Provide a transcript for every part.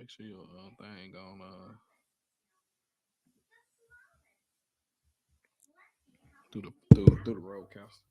Make sure your thing on through the roadcast.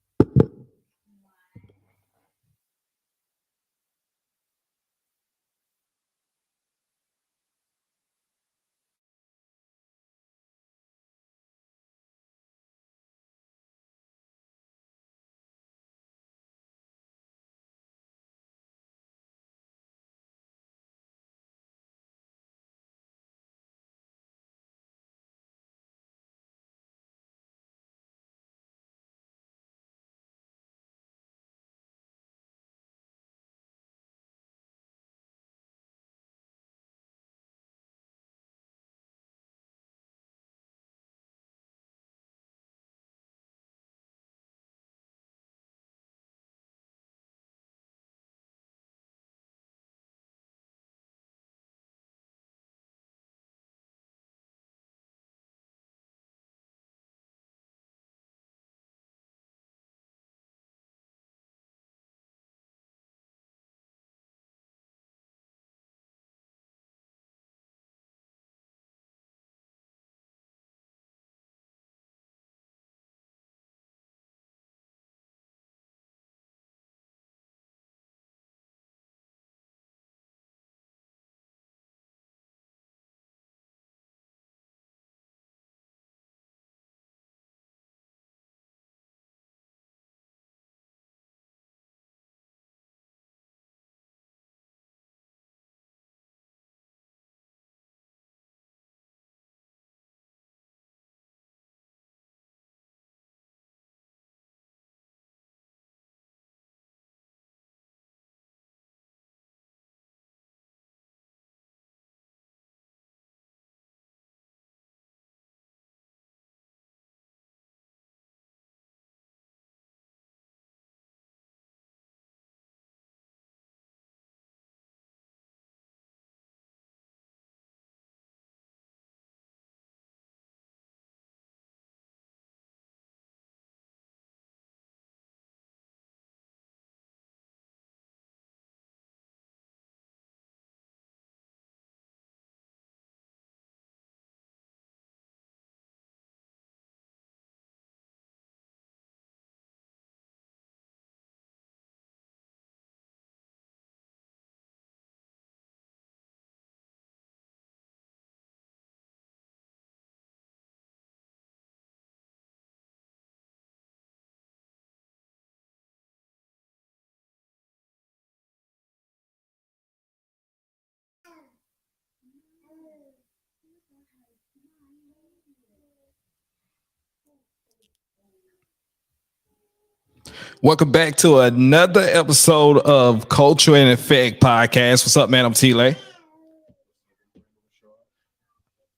Welcome back to another episode of Culture and Effect Podcast. What's up, man? I'm T-Lay.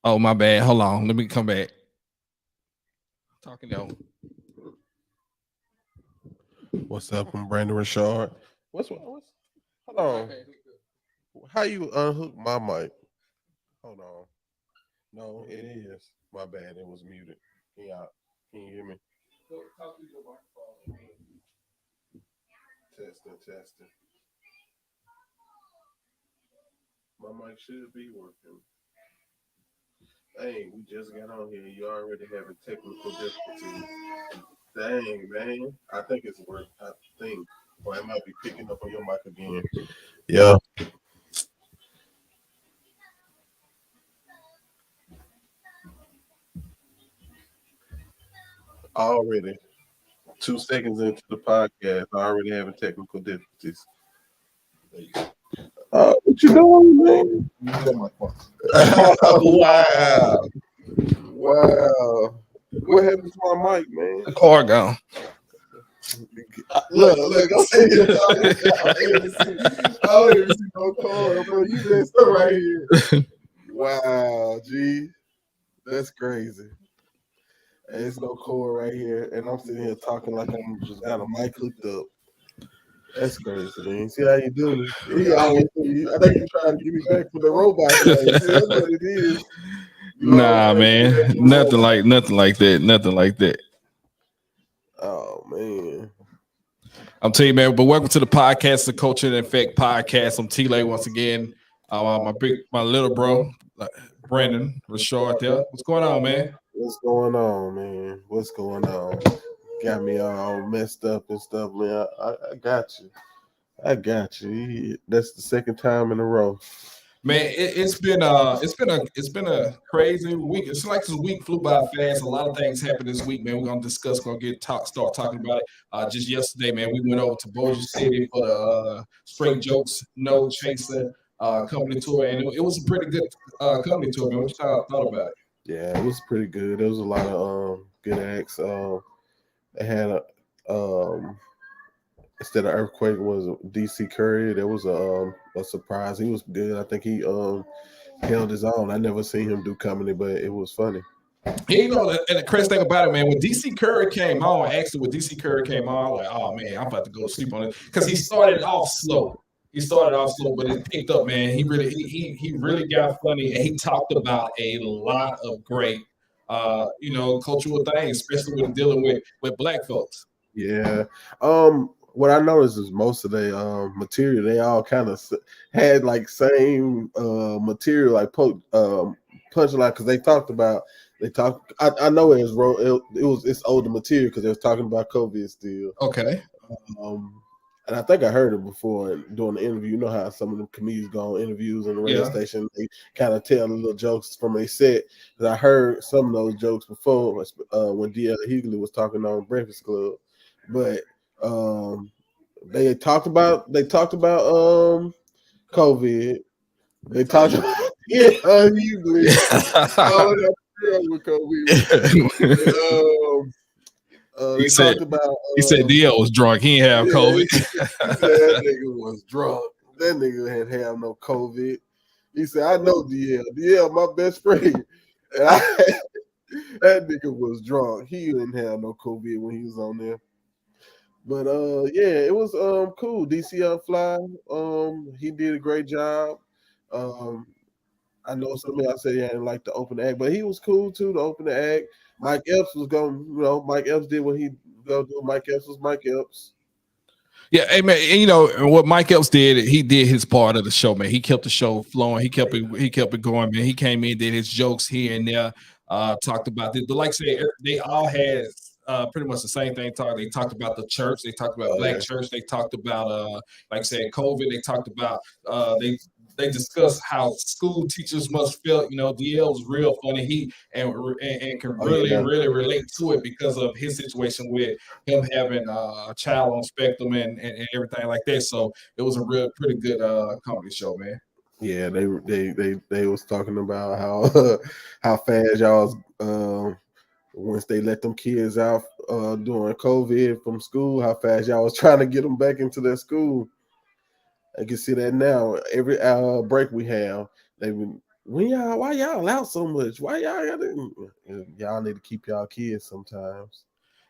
Oh, my bad. Hold on. Let me come back. Talking though. What's up? I'm Brandon Richard. What's hold on? How you unhook my mic? Hold on. No, it is. My bad. It was muted. Yeah. Can you hear me? Testing. My mic should be working. Dang, we just got on here. You already having technical difficulties. Dang, man. I think it's working. I think. Or it might be picking up on your mic again. Yeah. Already 2 seconds into the podcast, already having technical difficulties. What you doing, man? Wow. What happened to my mic, man? The car gone. Look, I'm saying I don't even see no car, bro. You just right here. Wow, G. That's crazy. There's no cord right here, and I'm sitting here talking like I'm just got a mic hooked up. That's crazy, man. See how you do me? I think you're trying to get me back for the robot thing. See, that's what it is. Nah, man. Nothing like that. Oh man. I'm telling you, man. But welcome to the podcast, the Culture and Effect Podcast. I'm T-Lay once again. my little bro, Brandon Rashard there. What's going on, man? What's going on, man? What's going on? Got me all messed up and stuff, man. I got you. I got you. That's the second time in a row. Man, it's been a crazy week. It's like this week flew by fast. A lot of things happened this week, man. We're gonna discuss, start talking about it. Just yesterday, man, we went over to Bossier City for the Straight Jokes No Chaser company tour, and it was a pretty good company tour, man. What you thought about it? Yeah, it was pretty good. There was a lot of good acts. They had a instead of Earthquake was DC Curry. There was a surprise. He was good. I think he held his own. I never seen him do comedy, but it was funny. Yeah, you know, and the crazy thing about it, man, when DC Curry came on, actually, when DC Curry came on, I was like, oh man, I'm about to go to sleep on it because he started off slow. But it picked up, man. He really got funny, and he talked about a lot of great, cultural things, especially when dealing with Black folks. Yeah. What I noticed is most of the material, they all kind of had like same material, like punchline, because they talked. I know it's older material because they was talking about COVID still. Okay. And I think I heard it before during the interview. You know how some of the comedians go on interviews on the radio station, they kind of tell little jokes from a set. Because I heard some of those jokes before when D.L. Hughley was talking on Breakfast Club, but they talked about COVID. They talked about Hughley. With COVID. He said DL was drunk. He didn't have COVID. That nigga was drunk. That nigga didn't have no COVID. He said, I know DL. DL, my best friend. That nigga was drunk. He didn't have no COVID when he was on there. But it was cool. DC Fly. He did a great job. I know somebody else said he didn't like the open act, but he was cool too to open the act. Mike Epps was going, Mike Epps did what he go do. Mike Epps was Mike Epps. Yeah, hey man, and what Mike Epps did, he did his part of the show, man. He kept the show flowing. He kept it going, man. He came in, did his jokes here and there, talked about this. But like I said, they all had pretty much the same thing. They talked about the church. They talked about Black church. They talked about, like I said, COVID. They talked about they discussed how school teachers must feel. DL was real funny. He and can really relate to it because of his situation with him having a child on spectrum and everything like that. So it was a pretty good comedy show, man. Yeah, they was talking about how fast y'all once they let them kids out during COVID from school, how fast y'all was trying to get them back into their school. I can see that now. Every break we have, why y'all out so much? Why y'all need to keep y'all kids sometimes.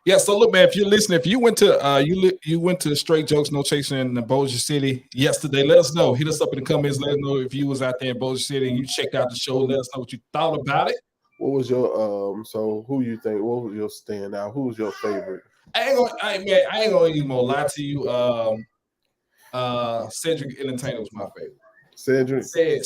Yeah, so look, man, if you're listening, if you went to Straight Jokes No Chaser in Bossier City yesterday, let us know. Hit us up in the comments. Let us know if you was out there in Bossier City and you checked out the show. Let us know what you thought about it. What was your so who you think? What was your standout? Who was your favorite? I ain't gonna even lie to you. Cedric Entertainer was my favorite. Cedric said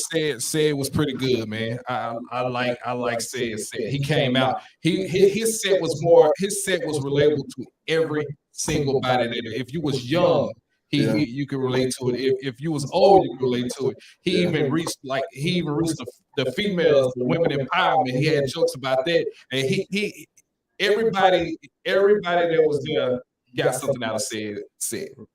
was pretty good, man. I like said. He came out. His set was relatable to every single body there. If you was young, you could relate to it. If you was old, you could relate to it. He even reached the females, the women empowerment. He had jokes about that, and he everybody that was there got something out of said.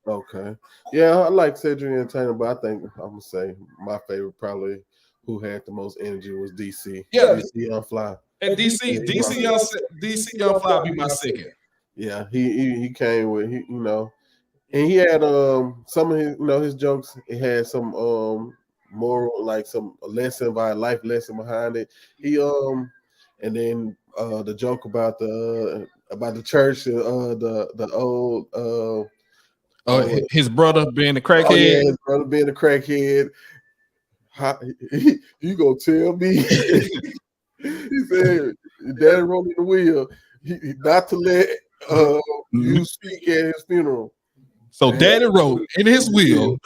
Okay. Yeah, I like Cedric Entertainer, but I think I'm gonna say my favorite probably who had the most energy was DC. Yeah, DC Young Fly. And DC Young Fly be my second. Yeah, he came with and he had some of his his jokes. It had some moral, like some life lesson behind it. He and then the joke about the church, the old his brother being the crackhead. Yeah, his brother being the crackhead. You gonna tell me? He said, "Daddy wrote in the will not to let you speak at his funeral." So Daddy wrote in his will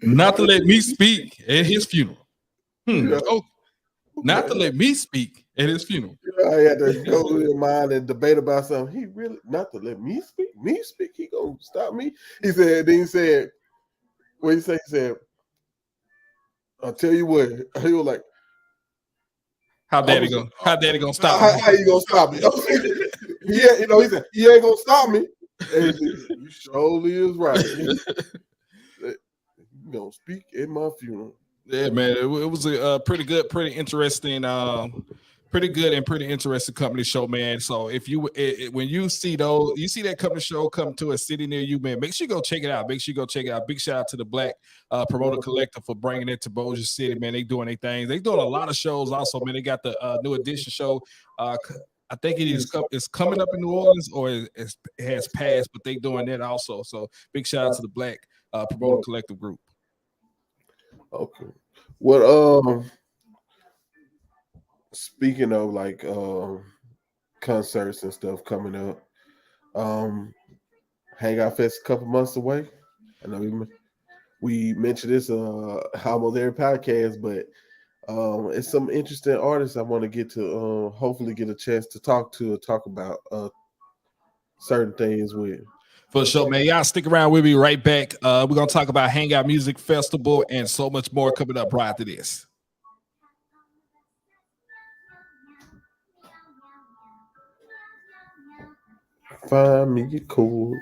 not to let me speak at his funeral. Yeah. Oh, not to let me speak at his funeral. I had to go in mind and debate about something. He really not to let me speak. Me speak. He gonna stop me. He said. Then he said, "What he say?" He said, "I'll tell you what." He was like, How daddy gonna stop me? How you gonna stop me? Yeah, you know, he said he ain't gonna stop me. And you surely is right. You gonna speak at my funeral. Yeah, man, it was a pretty good, pretty interesting, pretty good and pretty interesting company show, man. So if you when you see that company show come to a city near you, man, make sure you go check it out. Make sure you go check it out. Big shout out to the Black Promoter Collective for bringing it to Bossier City, man. They doing their things. They doing a lot of shows also, man. They got the New Edition show. I think it's coming up in New Orleans or it has passed, but they doing that also. So big shout out to the Black Promoter Collective group. Okay. What speaking of like concerts and stuff coming up, Hangout Fest a couple months away. I know we mentioned this almost every podcast, but it's some interesting artists I want to get to hopefully get a chance to talk about certain things with. For sure, man. Y'all stick around. We'll be right back. We're going to talk about Hangout Music Festival and so much more coming up right after this. Find me cool.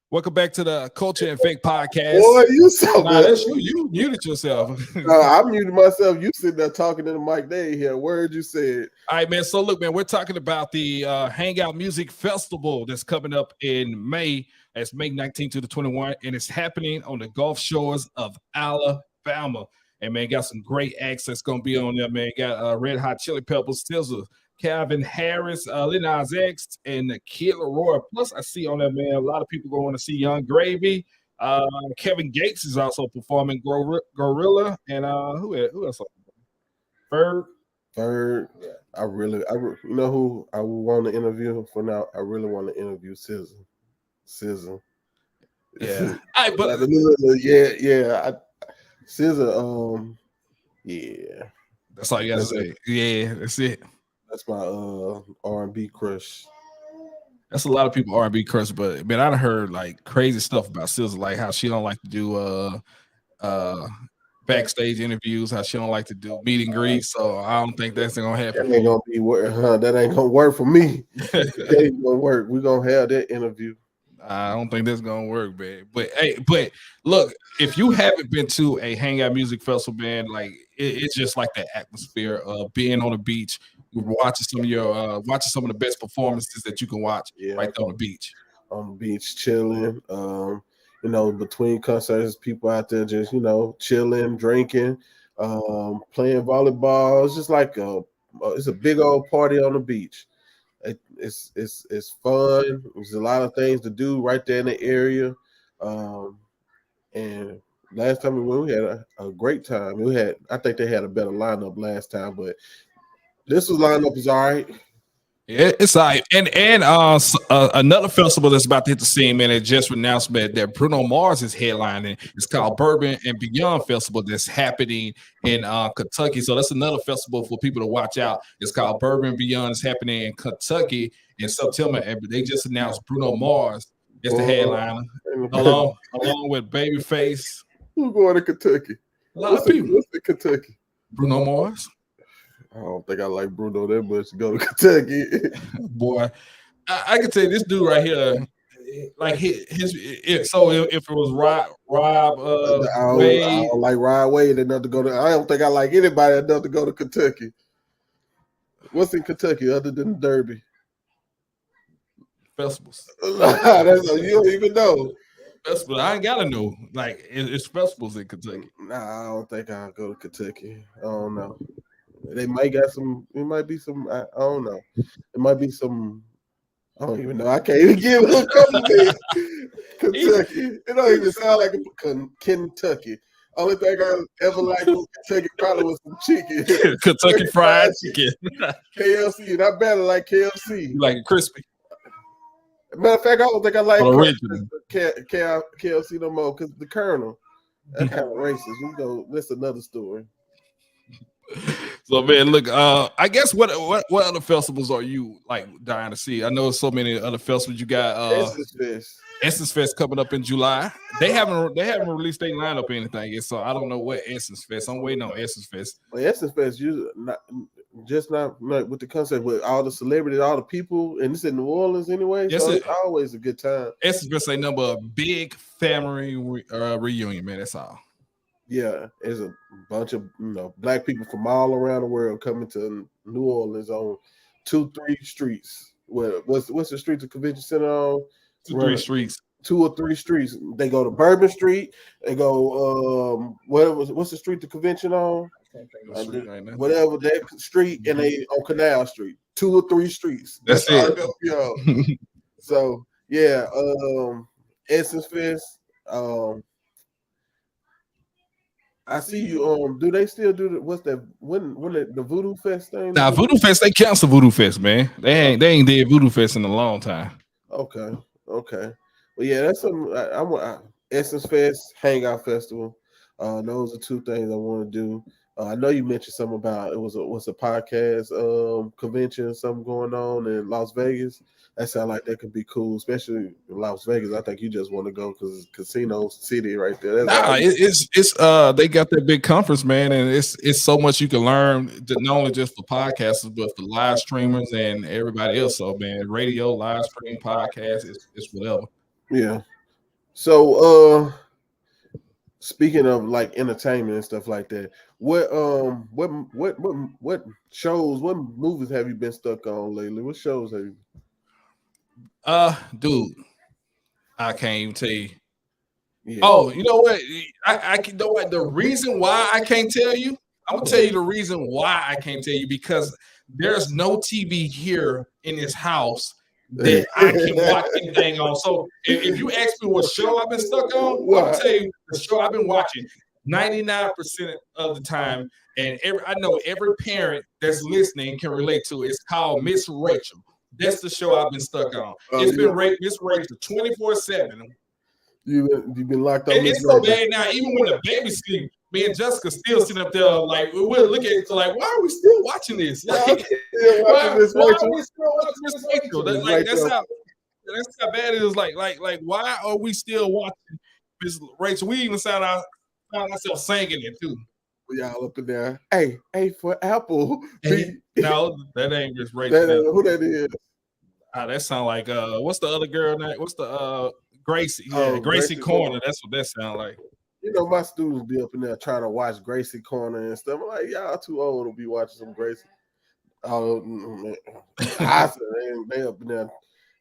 Welcome back to the Culture and Fake Podcast. Boy, you so good. That's you. You muted yourself. I muted myself. You sitting there talking in the mic. They ain't hear a word you said. All right, man. So look, man, we're talking about the Hangout Music Festival that's coming up in May. It's May 19th to the 21st, and it's happening on the Gulf Shores of Alabama. And man, got some great acts that's gonna be on there, man. Got Red Hot Chili Peppers, SZA, Calvin Harris, Lil Nas X, and Kid Laroi. Plus, I see on there, man, a lot of people going to see Young Gravy. Kevin Gates is also performing Gorilla, and who else? Ferg. You know who I want to interview for now? I really want to interview SZA. Yeah. But SZA. Yeah. That's all you gotta say. Yeah, that's it. That's my R&B crush. That's a lot of people R&B crush, but man, I heard like crazy stuff about SZA, like how she don't like to do backstage interviews, how she don't like to do meet and greets. So I don't think that's gonna happen. That ain't gonna be that ain't gonna work for me. That ain't gonna work. We're gonna have that interview. I don't think that's gonna work, man. But hey, look, if you haven't been to a Hangout Music Festival, man, like it's just like that atmosphere of being on the beach, watching some of the best performances that you can watch right there on the beach. On the beach, chilling. You know, between concerts, people out there just chilling, drinking, playing volleyball. It's just like it's a big old party on the beach. It's fun. There's a lot of things to do right there in the area. And last time we went, we had a great time. I think they had a better lineup last time, but this lineup is all right. Yeah, it's all right. And another festival that's about to hit the scene, man, it just announced that Bruno Mars is headlining. It's called Bourbon and Beyond Festival that's happening in Kentucky. So that's another festival for people to watch out. It's called Bourbon and Beyond. It's happening in Kentucky in September. And they just announced Bruno Mars It's the headliner, along with Babyface. Who going to Kentucky? A lot of people. What's in Kentucky? Bruno Mars. I don't think I like Bruno that much to go to Kentucky. Boy, I can tell you this dude right here, like so if it was Rob Wade, I don't like Rod Wade enough to go to. I don't think I like anybody enough to go to Kentucky. What's in Kentucky other than Derby? Festivals. You don't even know. Festival. I ain't gotta know. Like it's festivals in Kentucky. Nah, I don't think I'll go to Kentucky. I don't know. They might got some. It might be some. I don't know. It might be some. I don't even know. I can't even give a couple names. Kentucky. It don't even sound like a Kentucky. Only thing I ever liked was Kentucky probably was some chicken. Kentucky Fried Chicken. KFC. And I better like KFC. You like it crispy? Matter of fact, I don't think I like original KFC no more because the Colonel. That's kind of racist. That's another story. So man, look, I guess what other festivals are you like dying to see? I know so many other festivals. You got Essence Fest coming up in July. They haven't released their lineup or anything yet, so I don't know what Essence Fest. I'm waiting on Essence Fest. Well, Essence Fest, not with the concept with all the celebrities, all the people, and it's in New Orleans anyway. Yes, so it's always a good time. Essence Fest ain't number a big family reunion, man. That's all. Yeah, there's a bunch of black people from all around the world coming to New Orleans on 2-3 streets. What's the street the convention center on? 2-3 streets. 2 or 3 streets. They go to Bourbon Street. They go what's the street the convention on? Whatever that street, and they on Canal Street. 2 or 3 streets. That's it. So yeah, Essence Fest. I see you. Do they still do what's that? When the Voodoo Fest thing? Nah, Voodoo Fest. They cancel Voodoo Fest, man. They ain't did Voodoo Fest in a long time. Okay. Well, yeah, that's something. I Essence Fest, Hangout Festival. Those are 2 things I want to do. I know you mentioned something about what's a podcast convention, something going on in Las Vegas. That sounds like that could be cool, especially in Las Vegas. I think you just want to go because it's casino city right there. It's they got that big conference, man, and it's so much you can learn, not only just for podcasters, but for live streamers and everybody else. So, man, radio, live stream, podcast, it's whatever. Yeah. So, speaking of like entertainment and stuff like that, what shows, what movies have you been stuck on lately? What shows have you? Dude, I can't even tell you. Yeah. Oh, you know what? I can know what the reason why I can't tell you. I'm gonna tell you the reason why I can't tell you, because there's no TV here in this house that I can watch anything on. So if you ask me what show I've been stuck on, I'll tell you the show I've been watching 99% of the time, and I know every parent that's listening can relate to it. It's called Miss Rachel. That's the show I've been stuck on. It's been Miss Rachel 24/7. You've been locked up. And it's so bad now. Even when the baby sleep, me and Jessica still sitting up there like we'll look at it like, why are we still watching this? Like, why are we still watching Miss Rachel? That's how bad it is. Like, why are we still watching Miss Rachel? We even found ourselves singing it too. Y'all up in there. Hey, for Apple. No, that ain't Miss Rachel. Who that is? That sound like what's the other girl name? What's the Gracie? Yeah, Gracie Corner. That's what that sound like. You know, my students be up in there trying to watch Gracie Corner and stuff. I'm like, y'all too old to be watching some Gracie. Oh, they up in there.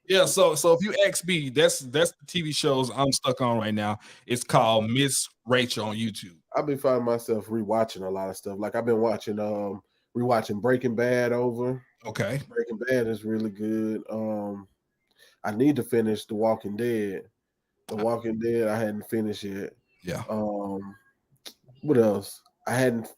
Yeah, so if you ask me, that's the TV shows I'm stuck on right now. It's called Miss Rachel on YouTube. I've been finding myself rewatching a lot of stuff. Like I've been watching rewatching Breaking Bad over. Okay. Breaking Bad is really good. I need to finish The Walking Dead. The Walking Dead I hadn't finished yet. Yeah. What else? I hadn't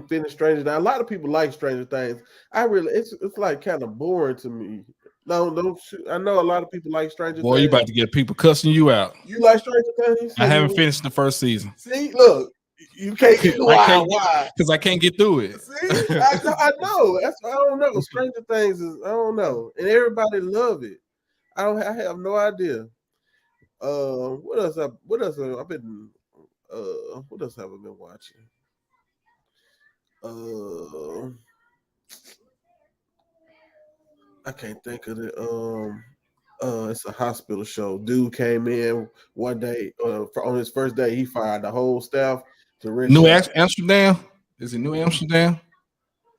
finished Stranger Things. A lot of people like Stranger Things. It's like kind of boring to me. No, I know a lot of people like Stranger Things. Boy, you about to get people cussing you out. You like Stranger Things? I haven't finished the first season. See, look, you can't get why? Because I can't get through it. See, I know. I don't know. Stranger Things is I don't know, and everybody love it. I have no idea. What else? I've been. What else have I been watching? I can't think of it. It's a hospital show. Dude came in one day. On his first day, he fired the whole staff to New rescue. Amsterdam? Is it New Amsterdam?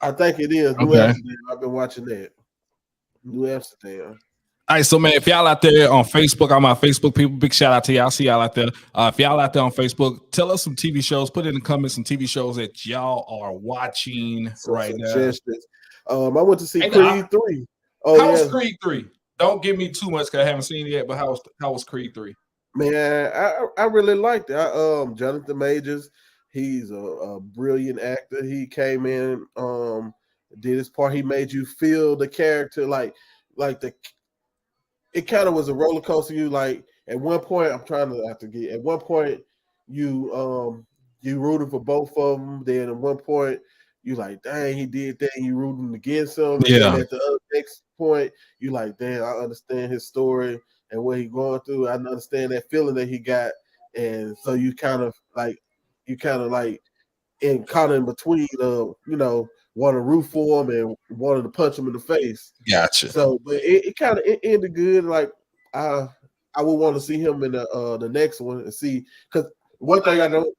I think it is New Okay. Amsterdam. I've been watching that. New Amsterdam. All right, so man, if y'all out there on Facebook, all my Facebook people, big shout out to y'all. See y'all out there. If y'all out there on Facebook, tell us some TV shows. Put in the comments some TV shows that y'all are watching right now. I went to see Hey, Creed 3. How was Creed 3? Don't give me too much because I haven't seen it yet. But how was Creed 3? Man, I really liked it. Jonathan Majors, he's a brilliant actor. He came in, did his part. He made you feel the character like it kind of was a roller coaster. You like at one point, at one point you rooted for both of them. Then at one point you like, dang, he did that. You rooting against him. And then at the next point, you like, damn, I understand his story and what he's going through. I understand that feeling that he got. And so you kind of like caught in between want to root for him and wanted to punch him in the face. Gotcha. So, but it ended good. Like I would want to see him in the next one and see, because one thing I don't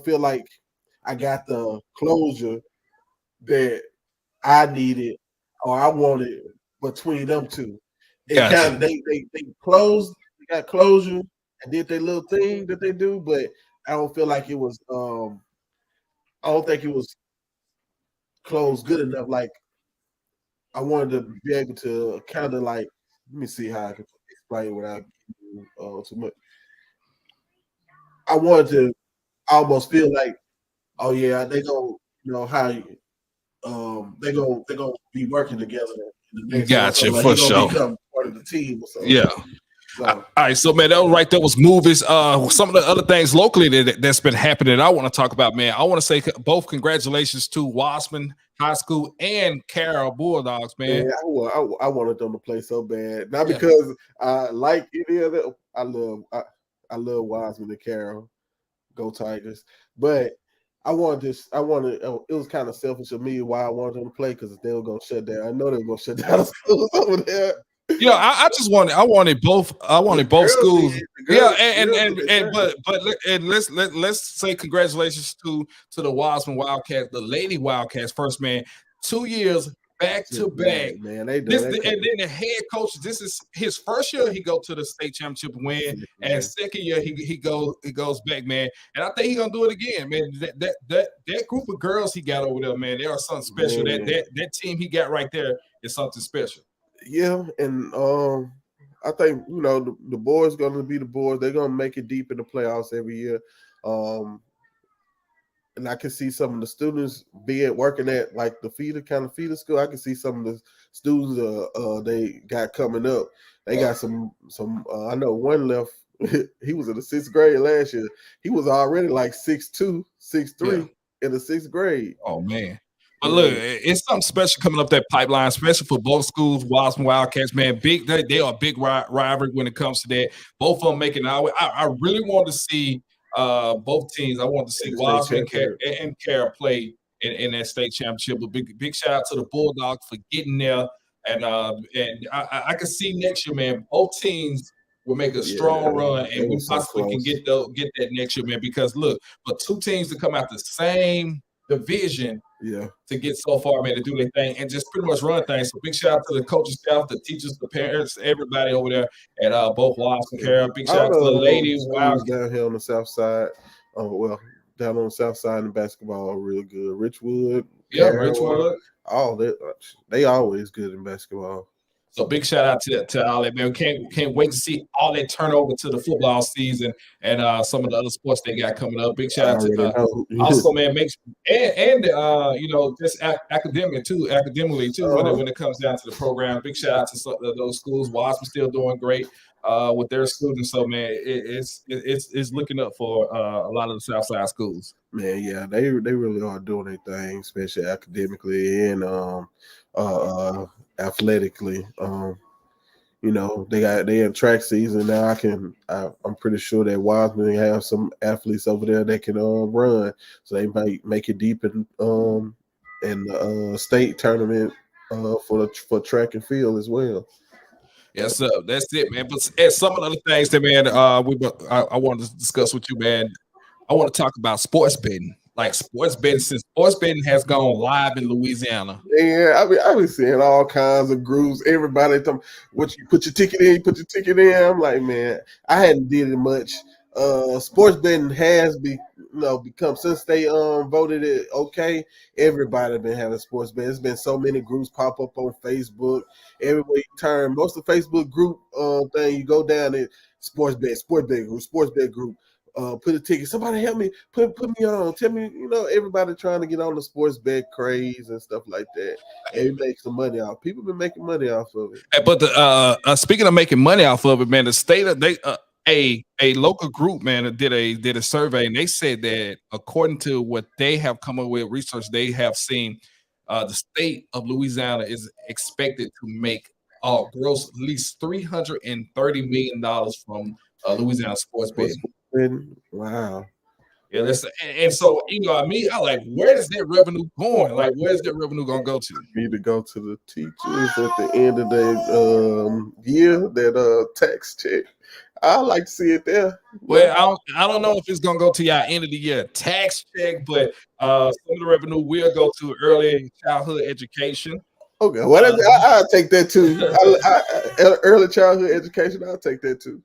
feel like I got the closure that I needed or I wanted between them two. Gotcha. They closed, they got closure and did their little thing that they do, but I don't feel like it was I don't think it was closed good enough. Like I wanted to be able to kind of like, let me see how I can explain without too much. I wanted to almost feel like, oh yeah, they gonna how they gonna be working together. In the next gotcha, like, for sure. Become part of the team or something. Yeah. So. All right, so man, that was right. That was movies. Some of the other things locally that's been happening, I want to talk about, man. I want to say both congratulations to Wasman High School and Carroll Bulldogs, man. Yeah, I wanted them to play so bad, not because I like any of it. I love Wasman and Carroll, go Tigers, but it was kind of selfish of me why I wanted them to play, because they were gonna shut down. I know they were gonna shut down the schools over there. You know, I wanted both schools. Yeah, and let's say congratulations to the Wasman Wildcats, the Lady Wildcats first, man. 2 years back to back, man. And then the head coach, this is his first year. He go to the state championship win, and second year he goes back, man. And I think he's gonna do it again, man. That group of girls he got over there, man, they are something special. Man. That team he got right there is something special. Yeah, and I think the boys going to be the boys. They're going to make it deep in the playoffs every year. And I can see some of the students working at like the feeder school. I can see some of the students they got coming up. They got some. I know one left. He was in the 6th grade last year. He was already like 6'2", 6'3" in the 6th grade. Oh man. But look, it's something special coming up that pipeline, especially for both schools, Wasman Wildcats, man. They are a big rivalry when it comes to that. Both of them making it out. I really want to see both teams. I want to see Wasman and Carroll play in that state championship. But big shout out to the Bulldogs for getting there. And I can see next year, man, both teams will make a strong run, and we possibly can get that next year, man. Because look, for two teams to come out the same division to get so far, man, to do their thing and just pretty much run things. So big shout out to the coaching staff, the teachers, the parents, everybody over there at both Wasman and Carroll. Big shout out to the ladies. Down here on the south side. Down on the south side in basketball are real good. Richwood. Richwood. They always good in basketball. So big shout out to all that, man. Can't wait to see all that turnover to the football season and some of the other sports they got coming up. Big shout out to also, man, just academically too when it comes down to the program. Big shout out to those schools. Wasman still doing great with their students. So man, it's looking up for a lot of the Southside schools. Man, yeah, they really are doing their thing, especially academically and athletically. You know, they in track season now. I'm pretty sure that Wiseman have some athletes over there that can run, so they might make it deep in the state tournament for track and field as well. Yes, sir. That's it, man. But some of the other things that, man, I wanted to discuss with you, man. I want to talk about sports betting. Like sports betting, since sports betting has gone live in Louisiana. Yeah, I've been seeing all kinds of groups. Everybody, what you put your ticket in, I'm like, man, I hadn't did it much. Sports betting has become, since they voted it okay. Everybody been having sports betting. There's been so many groups pop up on Facebook. Everywhere you turn, most of the Facebook group thing you go down in sports bet group. Put a ticket. Somebody help me. Put me on. Tell me, everybody trying to get on the sports bet craze and stuff like that. And it makes some money off. People been making money off of it. But speaking of making money off of it, man, the state of a local group, man, did a survey, and they said that according to what they have come up with research, they have seen the state of Louisiana is expected to make gross at least $330 million from Louisiana sports betting. Wow. Yeah, and so I like, where is that revenue going? Like, where's that revenue gonna go to? Need to go to the teachers at the end of the year, that tax check. I like to see it there. Well, I don't know if it's gonna go to y'all end of the year tax check, but some of the revenue will go to early childhood education. Okay, well, I'll take that too. Early childhood education, I'll take that too.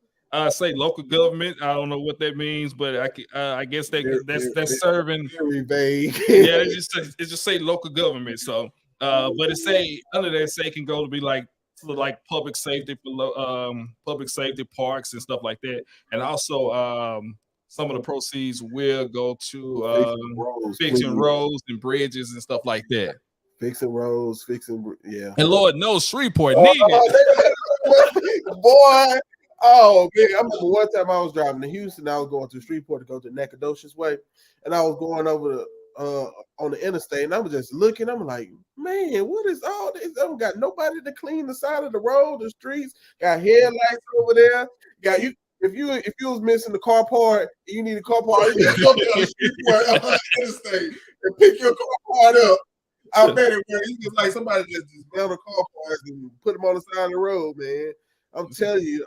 Say local government. I don't know what that means, but I guess that's serving. Very vague. Yeah, it just say local government. So, but it say under that say can go to be like public safety for public safety parks and stuff like that, and also some of the proceeds will go to fixing roads and bridges and stuff like that. Fixing roads, yeah. And Lord knows Shreveport need it. Boy. Oh man, I remember one time I was driving to Houston. I was going to Shreveport to go to Nacogdoches Way, and I was going over on the interstate, and I was just looking. I'm like, man, what is all this? I don't got nobody to clean the side of the road, the streets. Got headlights over there. Got you. If you was missing the car part, you need a car part. You go down the interstate and pick your car part up. I bet it was like somebody just down the car parts and put them on the side of the road, man. I'm telling you,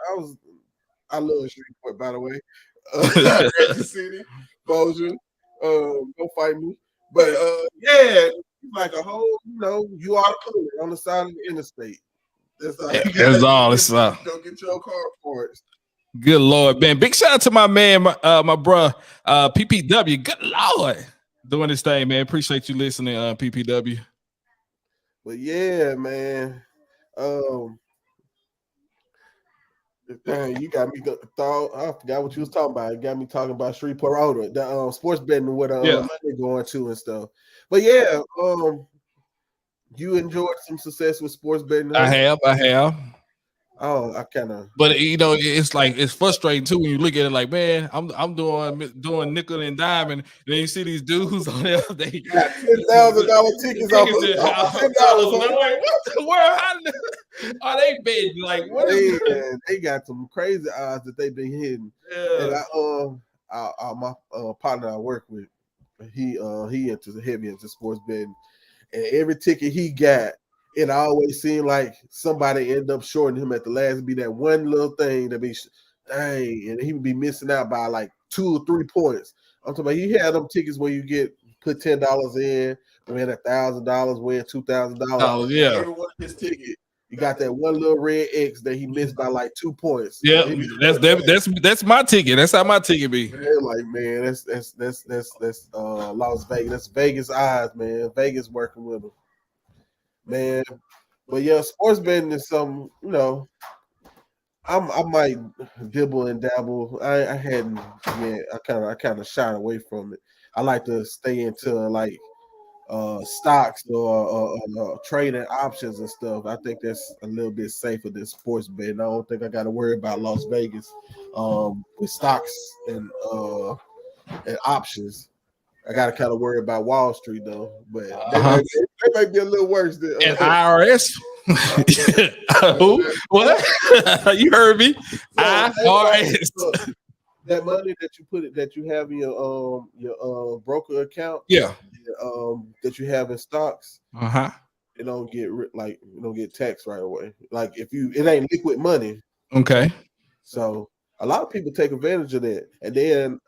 I love Shreveport, by the way. Kansas City, Bossier, don't fight me. But yeah, like a whole, you are on the side of the interstate. That's all. It's Go get your car parts. Good Lord, man. Big shout out to my man, my bro, PPW. Good Lord. Doing this thing, man. Appreciate you listening, PPW. But yeah, man. Dang, you got me thought. I forgot what you was talking about. You got me talking about Shreveport, the sports betting with money going to and stuff. But yeah, you enjoyed some success with sports betting. Huh? I have. Oh, I kind of. But it's like it's frustrating too when you look at it. Like, man, I'm doing nickel and dime, and then you see these dudes on there. They got $10,000 tickets off $10. Like, what the world? Are they betting? Like, what? They got some crazy odds that they've been hitting. Yeah. And my partner I work with, he heavy into sports betting, and every ticket he got, it always seemed like somebody end up shorting him at the last. It'd be that one little thing that be, dang, and he would be missing out by like 2 or 3 points. I'm talking about he had them tickets where you put $10 in, win $1,000, win $2,000. Oh yeah. Everyone his ticket. You got that one little red X that he missed by like 2 points. Yeah, that's my ticket. That's how my ticket be. They're like, man, that's Las Vegas. That's Vegas odds, man. Vegas working with them. Man, but yeah, sports betting is something, I might dibble and dabble. I hadn't yet. I kind of shied away from it. I like to stay into like stocks or trading options and stuff. I think that's a little bit safer than sports betting. I don't think I got to worry about Las Vegas with stocks and options. I got to kind of worry about Wall Street though, but they might be a little worse than and IRS. Who? What? You heard me. IRS. That money that you that you have in your broker account, Yeah. that you have in stocks, Uh-huh. it don't get taxed right away. Like it ain't liquid money. Okay. So a lot of people take advantage of that, and then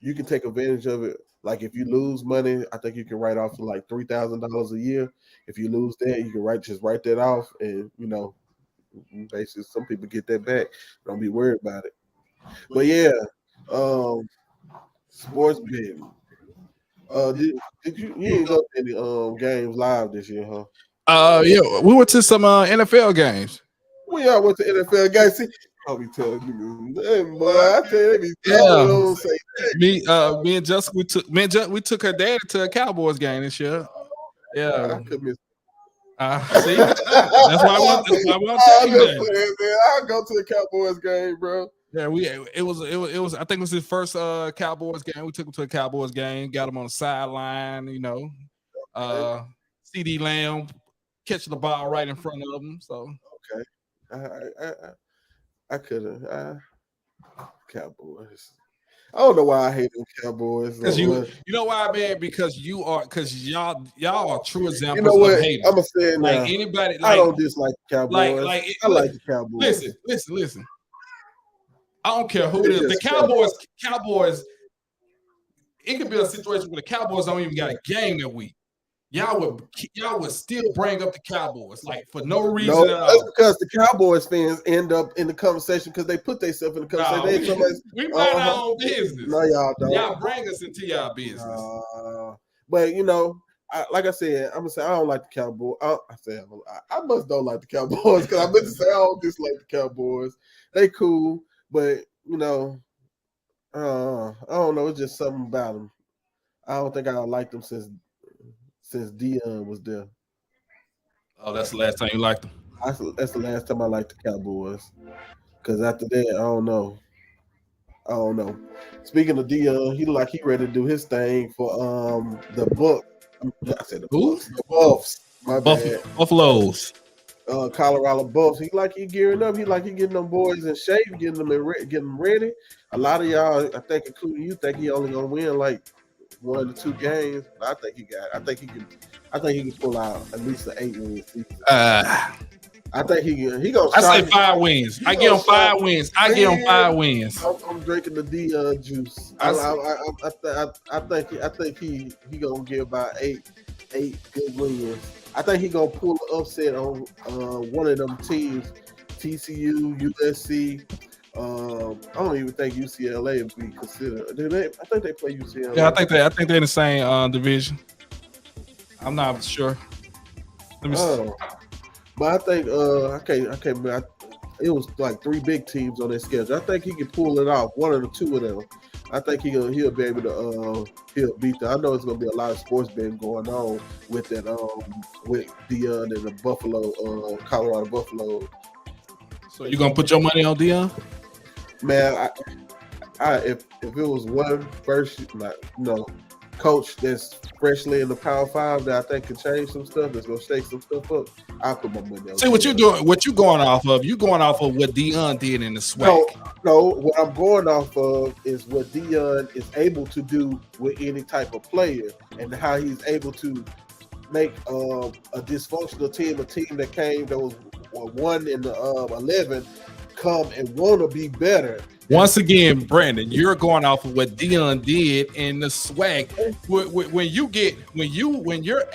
you can take advantage of it. Like if you lose money, I think you can write off to like $3,000 a year. If you lose that, you can write that off, and basically some people get that back. Don't be worried about it. But yeah, sports betting. Did you ain't go to any games live this year, huh? Yeah, we went to some NFL games. We all went to NFL games. See, I'll be telling you, boy. I tell you, don't say that. Me and Jessica, we took her daddy to a Cowboys game this year. Yeah, I could miss. See, that's why I want to tell you that. Man. I'll go to the Cowboys game, bro. Yeah, it was. I think it was his first Cowboys game. We took him to a Cowboys game, got him on the sideline. CD Lamb catching the ball right in front of him. So okay, I could have Cowboys. I don't know why I hate them Cowboys. Because you know why, man? Because y'all are true examples. You know what? Of haters. I'm gonna say it now. Like anybody, I don't dislike the Cowboys. I like the Cowboys. Listen. I don't care who it is. The Cowboys. It could be a situation where the Cowboys don't even got a game that week. Y'all would still bring up the Cowboys like for no reason at all. That's because the Cowboys fans end up in the conversation because they put themselves in the conversation. We mind our own business. No, y'all don't. Y'all bring us into y'all business. But like I said, I'm gonna say I don't like the Cowboys. I must don't like the Cowboys because I meant to say I don't dislike the Cowboys. They cool, but I don't know. It's just something about them. I don't think I liked them since Deion was there. Oh, that's the last time you liked them? That's the last time I liked the Cowboys. Because after that, I don't know. Speaking of Deion, he looked like he ready to do his thing for the Bucks. I said the Bucks. The Buffs. My bad. Buffaloes. Colorado Buffs. He gearing up. He getting them boys in shape, getting them ready. A lot of y'all, I think, including you, think he only gonna win like 1 or 2 games. I think he got it. I think he can pull out at least an 8-win season. I think he gonna. I say 5 wins. I give him 5 wins. I give him 5 wins. I'm drinking the D juice. I think he gonna get about 8 good wins. I think he gonna pull an upset on one of them teams, TCU, USC. I don't even think UCLA would be considered. I think they play UCLA. Yeah, I think they're in the same division. I'm not sure. Let me see. But I think I can't remember. It was like 3 big teams on their schedule. I think he can pull it off. 1 or 2 of them. I think he'll be able to he'll beat them. I know it's gonna be a lot of sports betting going on with that with Deion and the Buffalo Colorado Buffalo. So you gonna put your money on Deion? Man, if it was one coach that's freshly in the Power 5 that I think can change some stuff, that's gonna shake some stuff up, I'll put my money on. See what you're doing. What you going off of? You going off of what Deion did in the SWAC. No, what I'm going off of is what Deion is able to do with any type of player, and how he's able to make a dysfunctional team, a team that was 1 in the 11, come and want to be better. Once again, Brandon, you're going off of what Deion did in the SWAC. When you're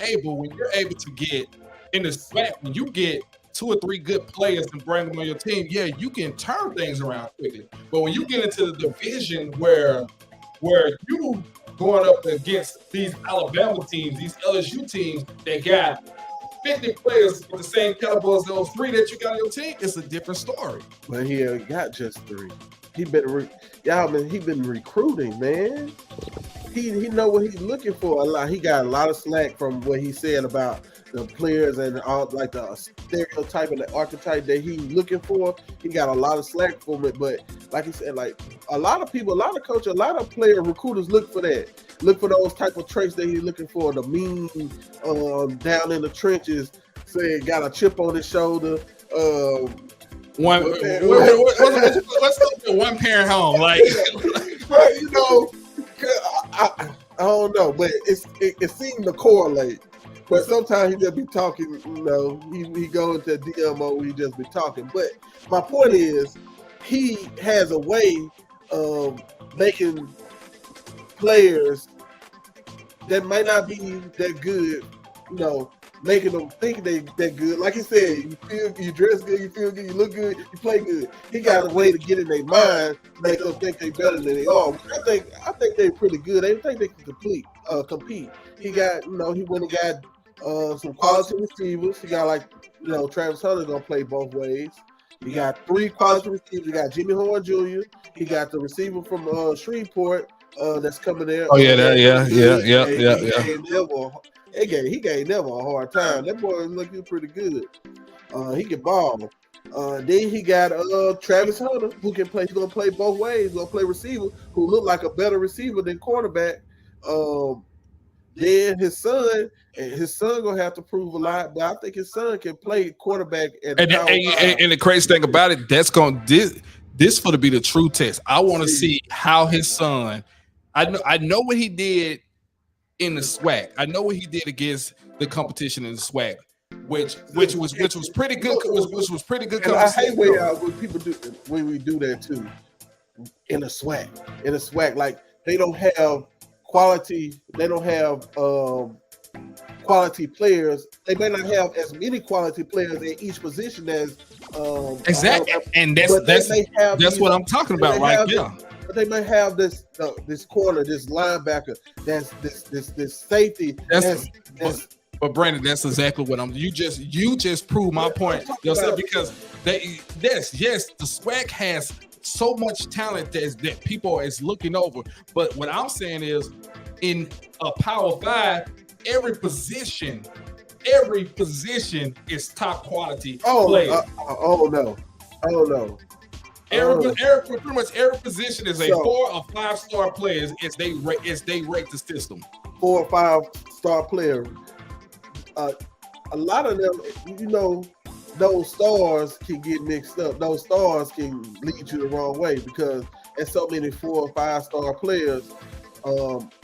able to get in the SWAC, when you get 2 or 3 good players and bring them on your team, yeah, you can turn things around quickly. But when you get into the division where you going up against these Alabama teams, these LSU teams that got 50 players with the same caliber as those 3 that you got on your team, it's a different story. But he ain't got just 3. He been recruiting, man. He know what he's looking for a lot. He got a lot of slack from what he said about the players and all, like the stereotype and the archetype that he's looking for. He got a lot of slack from it, but like he said, like a lot of people, a lot of coaches, a lot of player recruiters look for that. Look for those type of traits that he's looking for. The mean, down in the trenches saying got a chip on his shoulder. What's the one parent home like? But you know, I don't know, but it seemed to correlate. But sometimes he just be talking, you know, he go into DM mode, he just be talking. But my point is, he has a way of making players that might not be that good, you know, making them think they're good. Like he said, you dress good, you feel good, you look good, you play good. He got a way to get in their mind, make them think they better than they are. I think they're pretty good. I think they can compete. He got, you know, he went and got some quality receivers. He got like, you know, Travis Hunter gonna play both ways. He got 3 quality receivers. He got Jimmy Horn Jr. He got the receiver from Shreveport that's coming there. Oh yeah, yeah. He gave Neville a hard time. That boy is looking pretty good. He can ball. Then he got Travis Hunter, who can play. He's gonna play both ways. He's gonna play receiver, who look like a better receiver than quarterback. Then his son gonna have to prove a lot, but I think his son can play quarterback. And the crazy thing about it, that's gonna this for to be the true test. I want to see how his son. I know what he did in the SWAC. I know what he did against the competition in the SWAC, which was pretty good. Which was pretty good. And I hate when people do when we do that too in the SWAC. In the SWAC, like they don't have quality. They don't have quality players. They may not have as many quality players in each position as exactly. And that's what I'm talking about, right? Yeah. But they may have this corner, this linebacker, that's this safety. But Brandon, that's exactly what I'm. You just proved my point yourself, because the SWAC has so much talent that people is looking over. But what I'm saying is, in a Power 5, every position is top quality play. No. Pretty much every position is a 4 or 5 star players as they rate the system. 4 or 5 star player. A lot of them, you know, those stars can get mixed up. Those stars can lead you the wrong way because there's so many 4 or 5 star players.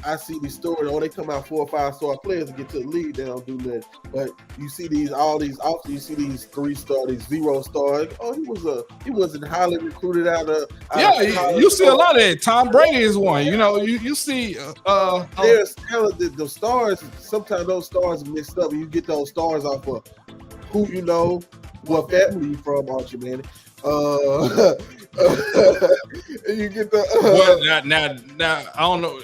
I see these stories. They come out 4 or 5 star players and get to the league. They don't do nothing. But you see all these offers. You see these 3 star, these 0 stars. He wasn't highly recruited out of. You see a lot of it. Tom Brady is one. You know, you see. There's talented. The stars. Sometimes those stars are mixed up. And you get those stars off of who you know, what family you from, Archie Manning. You get the now I don't know.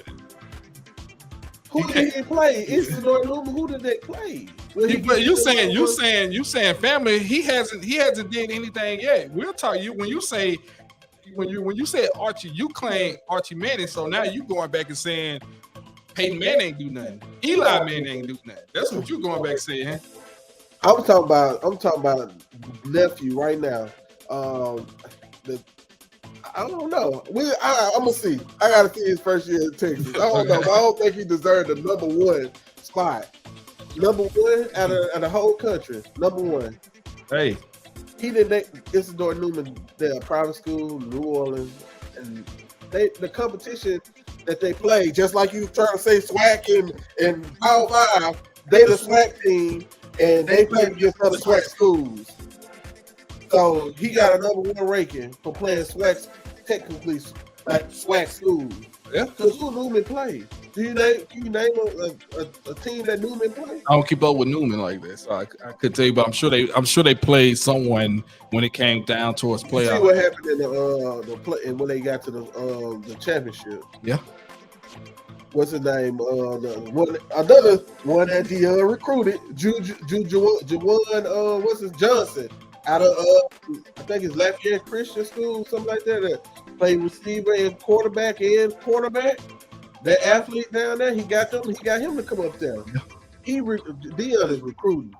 Who did he play? Isidore Newman. Who did they play? You saying family? He hasn't did anything yet. We'll tell you when you say Archie, you claim Archie Manning. So now you going back and saying Peyton Manning ain't do nothing. Eli Manning ain't do nothing. That's what you going back saying. I'm talking about nephew right now. I don't know. I'm gonna see. I gotta see his first year in Texas. I don't know. I don't think he deserved the number 1 spot. Number 1 out of the whole country. Number 1. Hey, he didn't. Isidore Newman, they're a private school, New Orleans, and the competition that they play, just like you trying to say SWAC and Power 5, they the SWAC team, and they play against other SWAC schools. So he got a number 1 ranking for playing SWAC, technically like SWAC schools. Yeah, because who Newman played? Can you name a team that Newman played? I don't keep up with Newman like this, so I could tell you, but I'm sure they played someone when it came down towards playoffs. See what happened in the play when they got to the championship. Yeah. What's his name? Another one that he recruited, Juwan, what's his Johnson, out of I think it's Lafayette Christian School, something like that. Played receiver and quarterback. That athlete down there, he got him to come up there. Dion is recruiting.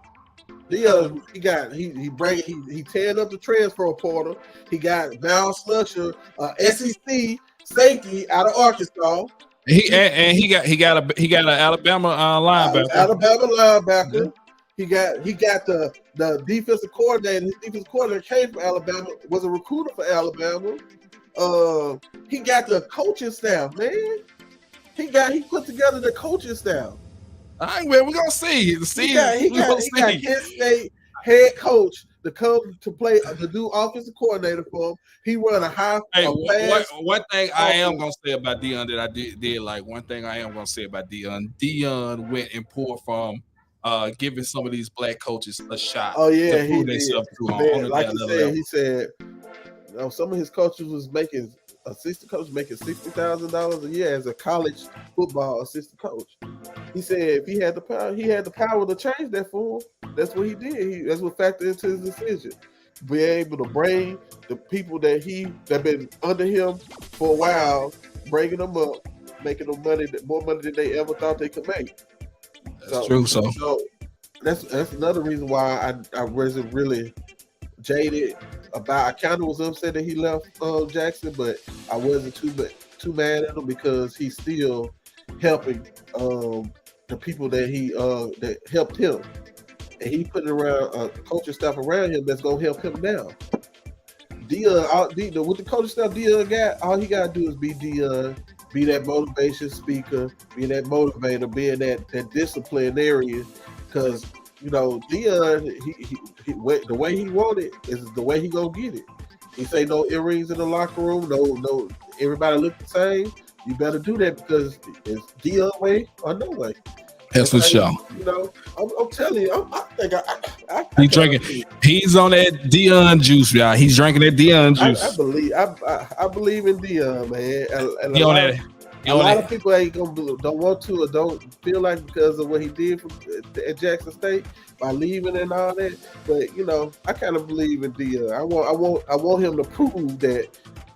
Dion, he tearing up the transfer portal. He got Val Slusher, SEC safety out of Arkansas. He got an Alabama linebacker. Alabama linebacker. He got the defensive coordinator. His defensive coordinator came from Alabama, was a recruiter for Alabama. He got the coaching staff, man. He put together the coaching staff. All right, man, we're gonna see. He got Kent State head coach to come to play the new offensive coordinator for him. He run a high. Hey, one thing I am gonna say about Deion that I did like. One thing I am gonna say about Deion. Deion went and poured from giving some of these black coaches a shot. Oh yeah, to prove themselves man, like he said, he said, you know, some of his coaches was making assistant coach making $60,000 a year as a college football assistant coach. He said if he had the power to change that for him. That's what he did. That's what factored into his decision. Be able to bring the people that been under him for a while, bringing them up, making them more money than they ever thought they could make. That's true. So that's another reason why I wasn't really jaded about. I kind of was upset that he left Jackson, but I wasn't too mad at him because he's still helping the people that that helped him, and he put around coaching staff around him that's gonna help him now. Deion, with the coaching staff Deion got, all he gotta do is be Deion, be that motivation speaker, be that motivator, be in that disciplinarian, because you know Deion, he the way he want it is the way he gonna get it. He say no earrings in the locker room, no everybody look the same. You better do that because it's Deion way or no way. That's for sure. You know, I'm telling you, I think he's drinking. He's on that Deion juice, y'all. He's drinking that Deion juice. I believe in Deion, man. And a lot of people ain't don't want to or don't feel like because of what he did at Jackson State by leaving and all that. But you know, I kind of believe in Deion. I want him to prove that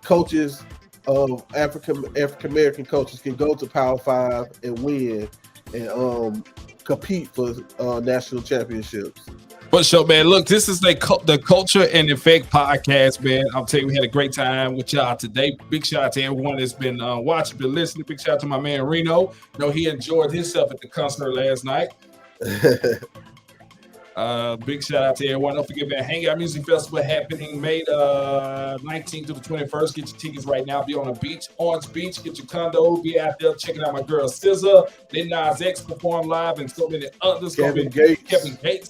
coaches of African American coaches can go to Power 5 and win and compete for national championships. But sure, man. Look, this is the Culture and Effect podcast, man. I'll tell you, we had a great time with y'all today. Big shout out to everyone that's been watching, been listening. Big shout out to my man Reno. You know, he enjoyed himself at the concert last night. Big shout out to everyone. Don't forget, man, Hangout Music Festival happening May 19th to the 21st. Get your tickets right now. Be on the beach, Orange Beach. Get your condo. Be out there checking out my girl SZA. Then Nas X perform live and so many others. Kevin Gates.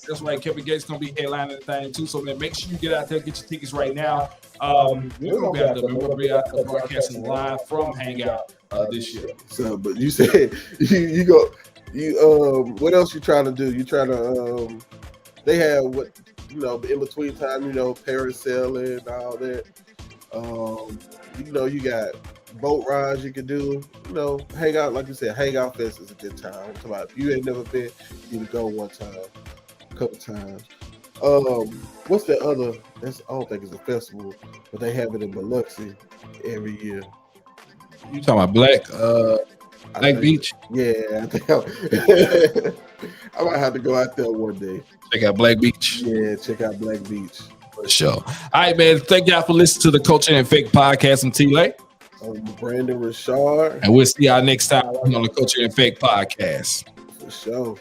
That's right. Kevin Gates gonna be headlining the thing too. So man, make sure you get out there, get your tickets right now. We're gonna be out there broadcasting live from Hangout this year. So, but you said you go. What else you trying to do? You trying to they have what, you know, in between time, you know, parasailing and all that. You know, you got boat rides you can do, you know, hang out, like you said, Hangout Fest is a good time. If you ain't never been, you can go one time, a couple times. What's the other, I don't think it's a festival, but they have it in Biloxi every year. You talking about Black Beach? Yeah, I think I might have to go out there one day. Check out Black Beach. Yeah, check out Black Beach. For sure. All right, man. Thank y'all for listening to the Culture and Effect podcast. I'm T-Lay. I'm Brandon Richard. And we'll see y'all next time on the Culture and Effect podcast. For sure.